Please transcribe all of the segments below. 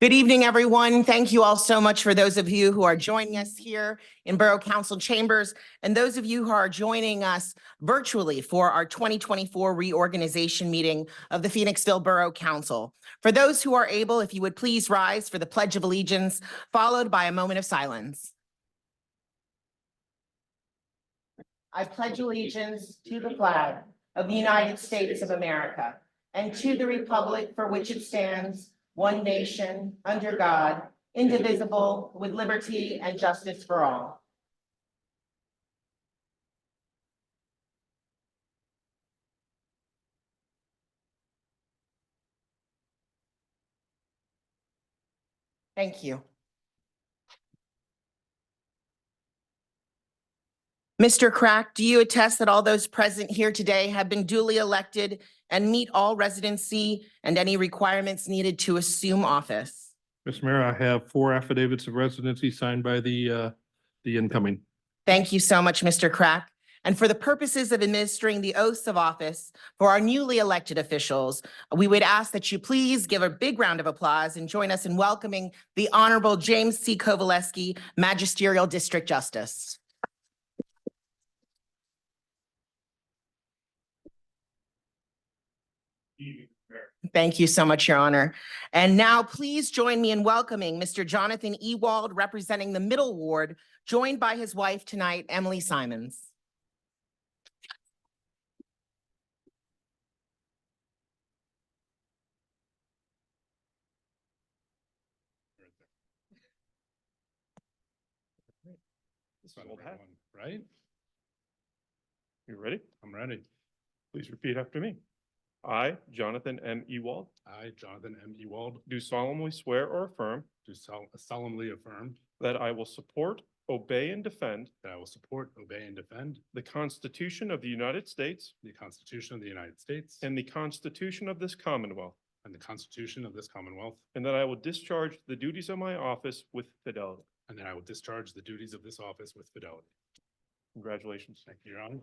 Good evening, everyone. Thank you all so much for those of you who are joining us here in Borough Council chambers and those of you who are joining us virtually for our 2024 reorganization meeting of the Phoenixville Borough Council. For those who are able, if you would please rise for the Pledge of Allegiance, followed by a moment of silence. I pledge allegiance to the flag of the United States of America and to the republic for which it stands, one nation, under God, indivisible, with liberty and justice for all. Thank you. Mr. Crack, do you attest that all those present here today have been duly elected and meet all residency and any requirements needed to assume office? Mr. Mayor, I have 4 affidavits of residency signed by the incoming. Thank you so much, Mr. Crack. And for the purposes of administering the oaths of office for our newly elected officials, we would ask that you please give a big round of applause and join us in welcoming the Honorable James C. Kovaleski, Magisterial District Justice. Thank you so much, Your Honor. And now please join me in welcoming Mr. Jonathan Ewald, representing the Middle Ward, joined by his wife tonight, Emily Simons. This one, right? You ready? I'm ready. Please repeat after me. I, Jonathan M. Ewald, I, Jonathan M. Ewald, do solemnly swear or affirm do solemnly affirm that I will support, obey, and defend that I will support, obey, and defend the Constitution of the United States the Constitution of the United States and the Constitution of this Commonwealth, and the Constitution of this Commonwealth, and that I will discharge the duties of my office with fidelity. and that I will discharge the duties of this office with fidelity. Congratulations. Thank you, Your Honor.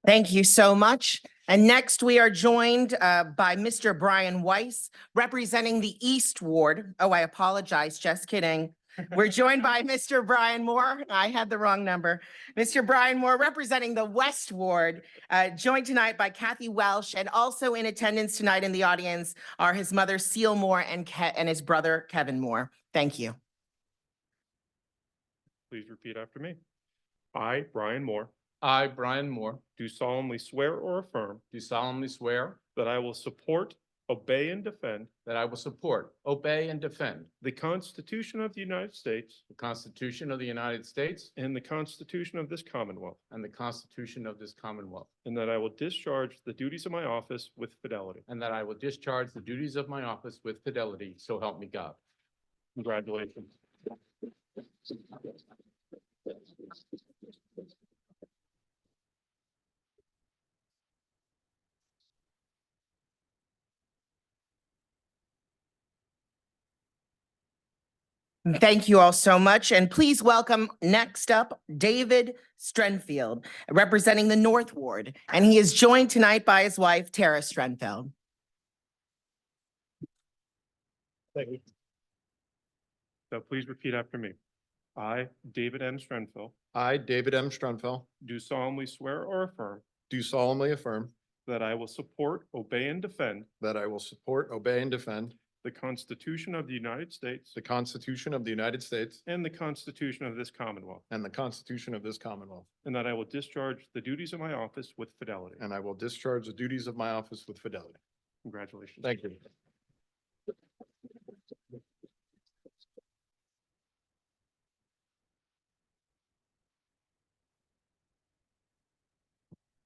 Thank you so much. And next we are joined by Mr. Brian Weiss, representing the East Ward. Oh, I apologize, just kidding. We're joined by Mr. Brian Moore. I had the wrong number. Mr. Brian Moore, representing the West Ward, joined tonight by Kathy Welsh, and also in attendance tonight in the audience are his mother, Seal Moore, and his brother, Kevin Moore. Thank you. Please repeat after me. I, Brian Moore, I, Brian Moore, do solemnly swear or affirm do solemnly swear that I will support, obey, and defend that I will support, obey, and defend the Constitution of the United States the Constitution of the United States and the Constitution of this Commonwealth, and the Constitution of this Commonwealth, and that I will discharge the duties of my office with fidelity. and that I will discharge the duties of my office with fidelity, so help me God. Congratulations. Thank you all so much. And please welcome next up, David Strenfield, representing the North Ward. And he is joined tonight by his wife, Tara Strenfeld. Thank you. So please repeat after me. I, David M. Strenfeld, I, David M. Strunfeld, do solemnly swear or affirm do solemnly affirm that I will support, obey, and defend that I will support, obey, and defend the Constitution of the United States the Constitution of the United States and the Constitution of this Commonwealth, and the Constitution of this Commonwealth, and that I will discharge the duties of my office with fidelity. and I will discharge the duties of my office with fidelity. Congratulations. Thank you.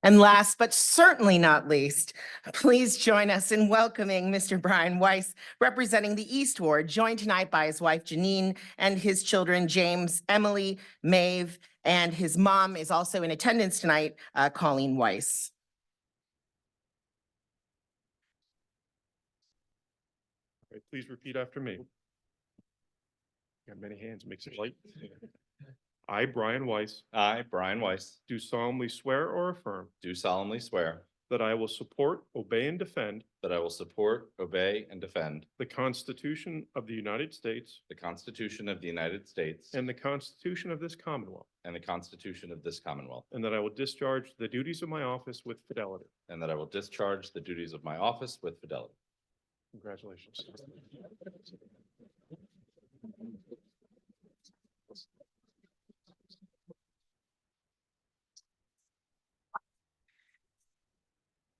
And last but certainly not least, please join us in welcoming Mr. Brian Weiss, representing the East Ward, joined tonight by his wife Janine and his children, James, Emily, Maeve, and his mom is also in attendance tonight, Colleen Weiss. right, please repeat after me. Got many hands, makes it light. I, Brian Weiss, I, Brian Weiss, do solemnly swear or affirm do solemnly swear that I will support, obey, and defend that I will support, obey, and defend the Constitution of the United States the Constitution of the United States and the Constitution of this Commonwealth, and the Constitution of this Commonwealth, and that I will discharge the duties of my office with fidelity. and that I will discharge the duties of my office with fidelity. Congratulations.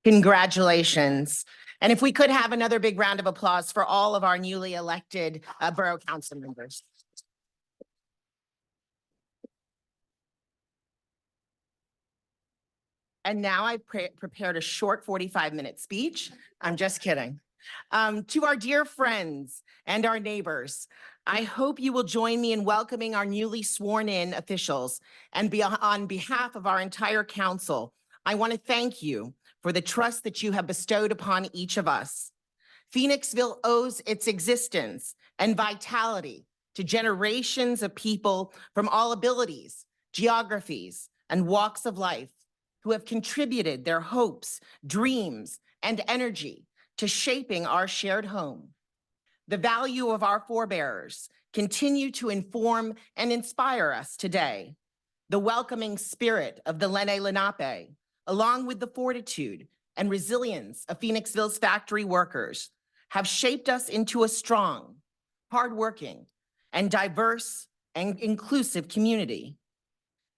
Congratulations. And if we could have another big round of applause for all of our newly elected Borough Council members. And now I've prepared a short 45-minute speech. I'm just kidding. To our dear friends and our neighbors, I hope you will join me in welcoming our newly sworn-in officials. And on behalf of our entire council, I want to thank you for the trust that you have bestowed upon each of us. Phoenixville owes its existence and vitality to generations of people from all abilities, geographies, and walks of life who have contributed their hopes, dreams, and energy to shaping our shared home. The value of our forebears continue to inform and inspire us today. The welcoming spirit of the Lenni Lenape, along with the fortitude and resilience of Phoenixville's factory workers, have shaped us into a strong, hardworking, and diverse and inclusive community.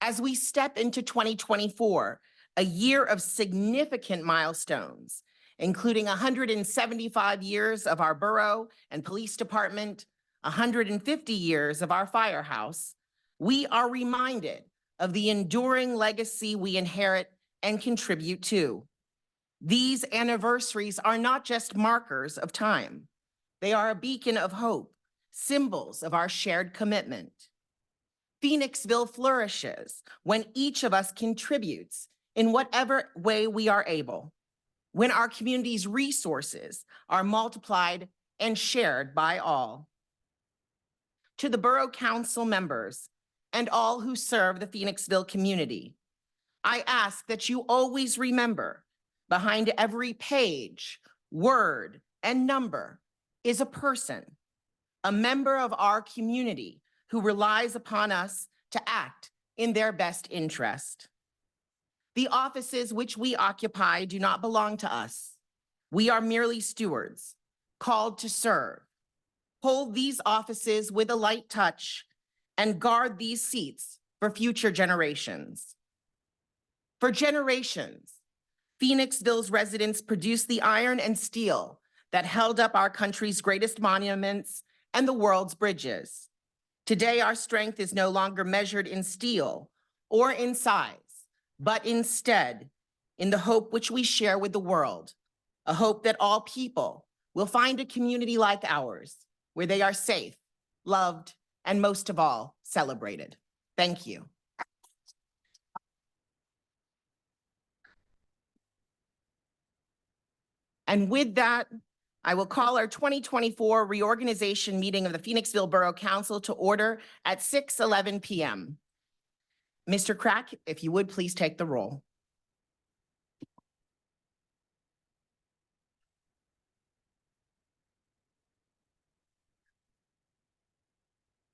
As we step into 2024, a year of significant milestones, including 175 years of our borough and police department, 150 years of our firehouse, we are reminded of the enduring legacy we inherit and contribute to. These anniversaries are not just markers of time. They are a beacon of hope, symbols of our shared commitment. Phoenixville flourishes when each of us contributes in whatever way we are able, when our community's resources are multiplied and shared by all. To the Borough Council members and all who serve the Phoenixville community, I ask that you always remember, behind every page, word, and number is a person, a member of our community who relies upon us to act in their best interest. The offices which we occupy do not belong to us. We are merely stewards, called to serve. Hold these offices with a light touch and guard these seats for future generations. For generations, Phoenixville's residents produced the iron and steel that held up our country's greatest monuments and the world's bridges. Today, our strength is no longer measured in steel or in size, but instead in the hope which we share with the world, a hope that all people will find a community like ours, where they are safe, loved, and most of all, celebrated. Thank you. And with that, I will call our 2024 reorganization meeting of the Phoenixville Borough Council to order at 6:11 p.m. Mr. Crack, if you would please take the roll.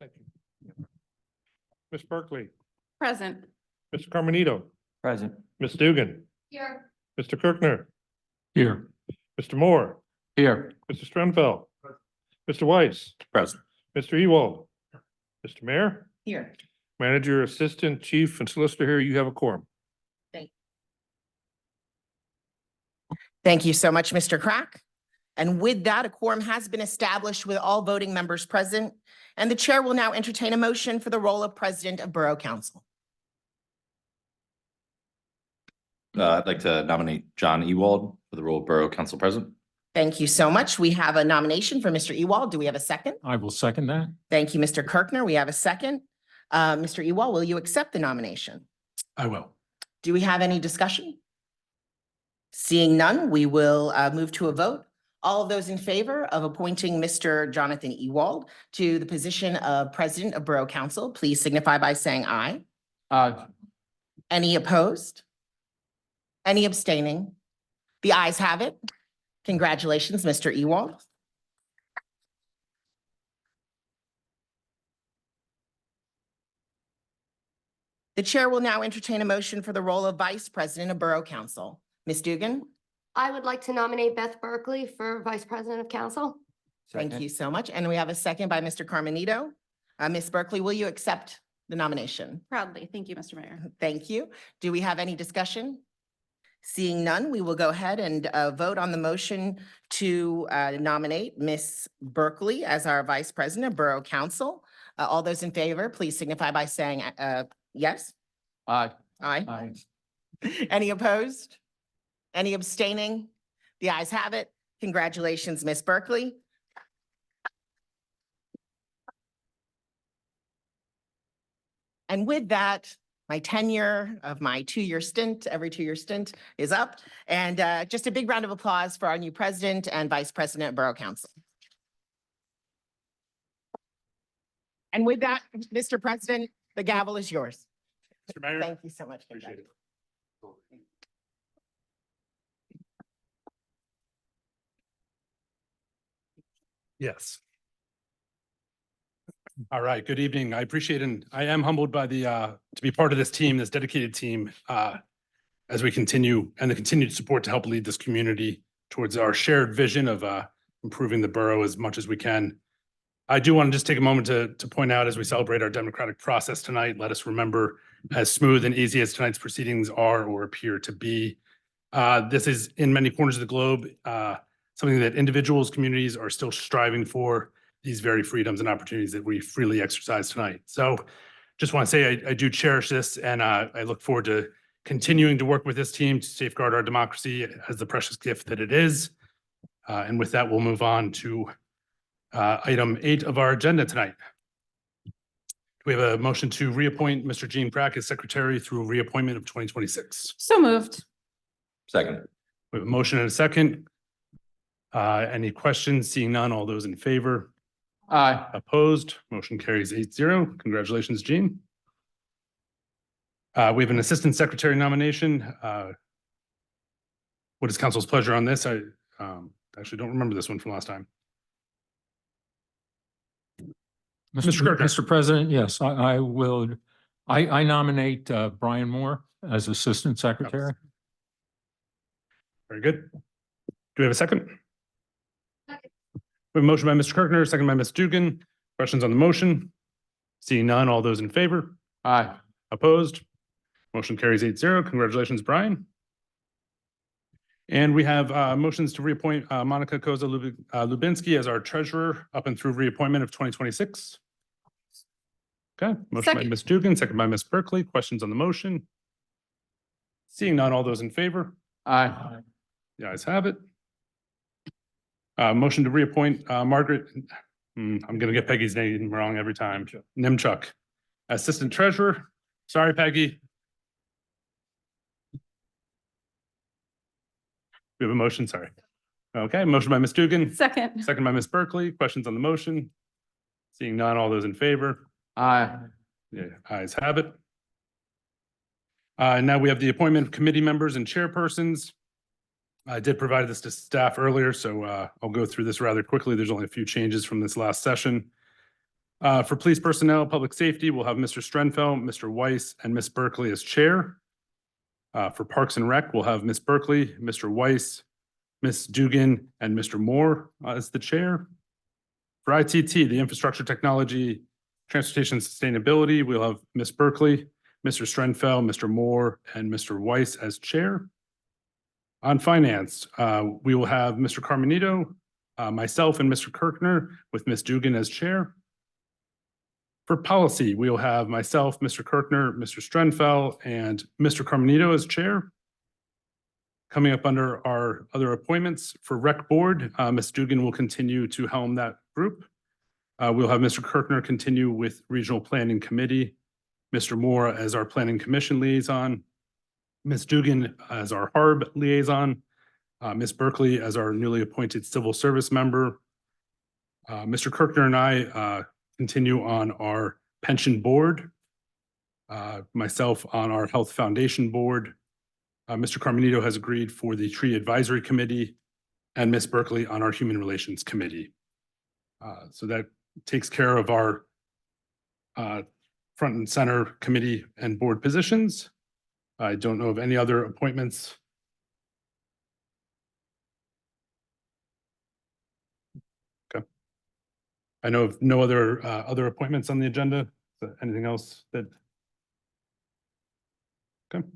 Thank you. Ms. Berkeley, Present. Mr. Carmenito, Present. Ms. Dugan, Here. Mr. Kirkner, Here. Mr. Moore, Here. Mr. Strenfeld, Mr. Weiss, Present. Mr. Ewald, Mr. Mayor, Here. Manager, Assistant, Chief, and Solicitor here, you have a quorum. Thank you so much, Mr. Crack. And with that, a quorum has been established with all voting members present, and the chair will now entertain a motion for the role of President of Borough Council. I'd like to nominate John Ewald for the role of Borough Council President. Thank you so much. We have a nomination for Mr. Ewald. Do we have a second? I will second that. Thank you, Mr. Kirkner. We have a second. Mr. Ewald, will you accept the nomination? I will. Do we have any discussion? Seeing none, we will move to a vote. All of those in favor of appointing Mr. Jonathan Ewald to the position of President of Borough Council, please signify by saying aye. Aye. Any opposed? Any abstaining? The ayes have it. Congratulations, Mr. Ewald. The chair will now entertain a motion for the role of Vice President of Borough Council. Ms. Dugan, I would like to nominate Beth Berkeley for Vice President of Council. thank you so much. And we have a second by Mr. Carmenito. Ms. Berkeley, will you accept the nomination? Proudly. Thank you, Mr. Mayor. Thank you. Do we have any discussion? Seeing none, we will go ahead and vote on the motion to nominate Ms. Berkeley as our Vice President of Borough Council. All those in favor, please signify by saying yes. Aye. Aye. Aye. Any opposed? Any abstaining? The ayes have it. Congratulations, Ms. Berkeley. And with that, my tenure of my two-year stint, every two-year stint is up. And just a big round of applause for our new president and vice president of Borough Council. And with that, Mr. President, the gavel is yours. Mr. Mayor. Thank you so much. Appreciate it. Yes. All right, good evening. I appreciate and I am humbled by the to be part of this team, this dedicated team, as we continue and the continued support to help lead this community towards our shared vision of improving the borough as much as we can. I do want to just take a moment to point out as we celebrate our democratic process tonight, let us remember as smooth and easy as tonight's proceedings are or appear to be. This is in many corners of the globe, something that individuals, communities are still striving for, these very freedoms and opportunities that we freely exercise tonight. So just want to say I do cherish this and I look forward to continuing to work with this team to safeguard our democracy as the precious gift that it is. And with that, we'll move on to item 8 of our agenda tonight. We have a motion to reappoint Mr. Gene Crack as secretary through reappointment of 2026. So moved. Second. We have a motion and a second. Any questions? Seeing none, all those in favor? Aye. Opposed? Motion carries 8-0. Congratulations, Gene. We have an assistant secretary nomination. What is council's pleasure on this? I actually don't remember this one from last time. Mr. Kirkner. Mr. President, yes, I would, I nominate Brian Moore as Assistant Secretary. Very good. Do we have a second? We have a motion by Mr. Kirkner, second by Ms. Dugan. Questions on the motion? Seeing none, all those in favor? Aye. Opposed? Motion carries 8-0. Congratulations, Brian. And we have motions to reappoint Monica Koza Lubinsky as our treasurer up and through reappointment of 2026. Okay, motion by Second. Ms. Dugan, second by Ms. Berkeley. Questions on the motion? Seeing none, all those in favor? Aye. The ayes have it. Motion to reappoint Margaret, I'm gonna get Peggy's name wrong every time, Nimchuk, Assistant Treasurer. Sorry, Peggy. We have a motion, sorry. Okay, motion by Ms. Dugan, Second. second by Ms. Berkeley. Questions on the motion? Seeing none, all those in favor? Aye. Yeah, ayes have it. Now we have the appointment of committee members and chairpersons. I did provide this to staff earlier, so I'll go through this rather quickly. There's only a few changes from this last session. For police personnel, public safety, we'll have Mr. Strenfeld, Mr. Weiss, and Ms. Berkeley as chair. For Parks and Rec, we'll have Ms. Berkeley, Mr. Weiss, Ms. Dugan, and Mr. Moore as the chair. For ITT, the Infrastructure Technology, Transportation Sustainability, we'll have Ms. Berkeley, Mr. Strenfeld, Mr. Moore, and Mr. Weiss as chair. On finance, we will have Mr. Carmenito, myself, and Mr. Kirkner with Ms. Dugan as chair. For policy, we will have myself, Mr. Kirkner, Mr. Strenfeld, and Mr. Carmenito as chair. Coming up under our other appointments for Rec Board, Ms. Dugan will continue to helm that group. We'll have Mr. Kirkner continue with Regional Planning Committee, Mr. Moore as our Planning Commission liaison, Ms. Dugan as our HARB liaison, Ms. Berkeley as our newly appointed civil service member. Mr. Kirkner and I continue on our pension board. Myself on our Health Foundation Board. Mr. Carmenito has agreed for the Tree Advisory Committee and Ms. Berkeley on our Human Relations Committee. So that takes care of our front and center committee and board positions. I don't know of any other appointments. Okay. I know of no other appointments on the agenda. Anything else that? Okay.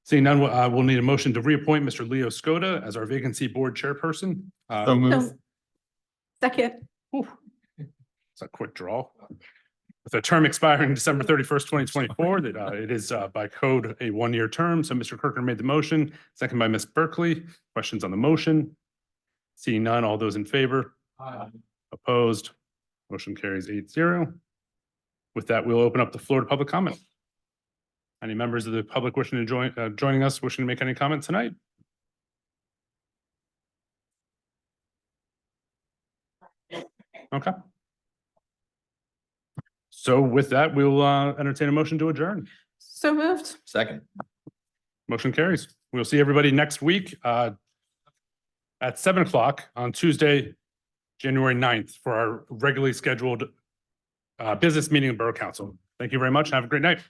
Seeing none, we'll need a motion to reappoint Mr. Leo Skoda as our vacancy board chairperson. So move. Second. It's a quick draw. With a term expiring December 31st, 2024, that it is by code a one-year term. So Mr. Kirker made the motion, second by Ms. Berkeley. Questions on the motion? Seeing none, all those in favor? Opposed? Motion carries 8-0. With that, we'll open up the floor to public comment. Any members of the public wishing to joining us, wishing to make any comment tonight? Okay. So with that, we'll entertain a motion to adjourn. So moved. Second. Motion carries. We'll see everybody next week at 7 o'clock on Tuesday, January 9th for our regularly scheduled business meeting of Borough Council. Thank you very much. Have a great night.